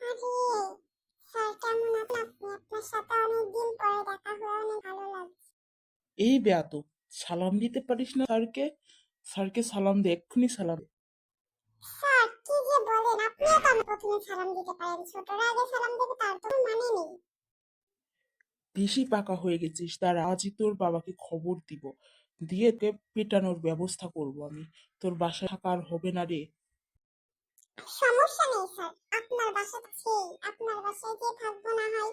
আরে স্যার, কেমন আছেন আপনি? আপনার সাথে অনেকদিন পরে দেখা হয়ে অনেক ভালো লাগছে। এই বেয়াদব, সালাম দিতে পারিস না স্যারকে? স্যারকে সালাম দে, এক্ষুনি সালাম দে। স্যার, কি যে বলেন! আপনিও তো আমার প্রথমে সালাম দিতে পারেন। ছোটরা আগে সালাম দেবে, তার তো কোনো মানে নেই। বেশি পাকা হয়ে গেছিস, দাঁড়া, আজই তোর বাবাকে খবর দিব, দিয়ে তোকে পেটানোর ব্যবস্থা করব আমি। তোর বাসায় থাকা আর হবে না রে। সমস্যা নেই স্যার, আপনার বাসা তো সেই, আপনার বাসায় গিয়ে থাকবো না হয়।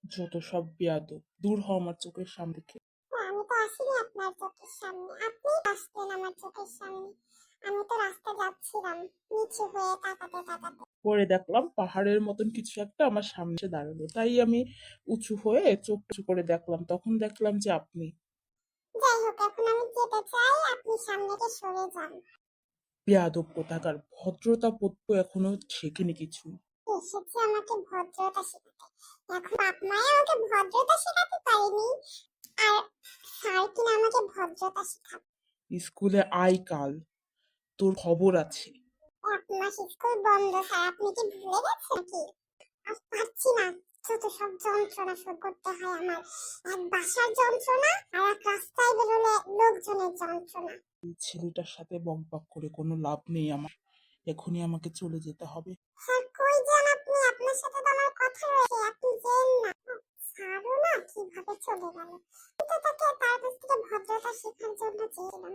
যত সব বেয়াদব, দূর হ আমার চোখের সামনে থেকে। স্যার, আমি তো আসিনি আপনার চোখের সামনে, আপনিই আসতেন আমার চোখের সামনে। আমি তো রাস্তা যাচ্ছিলাম নিচু হয়ে তাকাতে তাকাতে। পরে দেখলাম পাহাড়ের মতন কিছু একটা আমার সামনে এসে দাঁড়ালো, তাই আমি উঁচু হয়ে চোখ উঁচু করে দেখলাম, তখন দেখলাম যে আপনি। যাই হোক, এখন আমি যেতে চাই, আপনি সামনে থেকে সরে যান। বেয়াদব কোথাকার, ভদ্রতা বোধ তো এখনো শেখেনি কিছু। এসেছে আমাকে ভদ্রতা শেখাতে। এখন বাপ মাই আমাকে ভদ্রতা শেখাতে পারেনি, আর স্যার কিনা আমাকে ভদ্রতা শেখাবে। স্কুলে আয় কাল, তোর খবর আছে। 1 মাস স্কুল বন্ধ স্যার, আপনি কি ভুলে গেছেন নাকি? আর পারছি না, যত সব যন্ত্রণা সহ্য করতে হয় আমার। এক বাসার যন্ত্রণা, আর এক রাস্তায় বেরোলে লোকজনের যন্ত্রণা। এই ছেলেটার সাথে বকবক করে কোনো লাভ নেই আমার, এখনই আমাকে চলে যেতে হবে। স্যার, কই যান আপনি? আপনার সাথে তো আমার কথা রয়েছে, আপনি যেন না। স্যারও না কিভাবে চলে গেল। কিন্তু তাকে তার কাছ থেকে ভদ্রতা শেখার জন্য চেয়েছিলাম,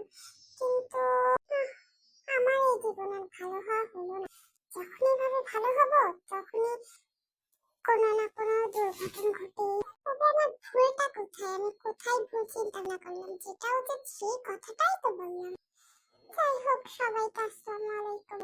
কিন্তু আমার এই জীবনের ভালো হওয়া হলো না। যখনই ভাবে ভালো হব, তখনই কোনো না কোনো দুর্ঘটনা ঘটে। তবে আমার ভুলটা কোথায়? আমি কোথায় ভুল চিন্তা ভাবনা করলাম? যেটা উচিত সেই কথাটাই তো বললাম। যাই হোক, সবাইকে আসসালামু আলাইকুম।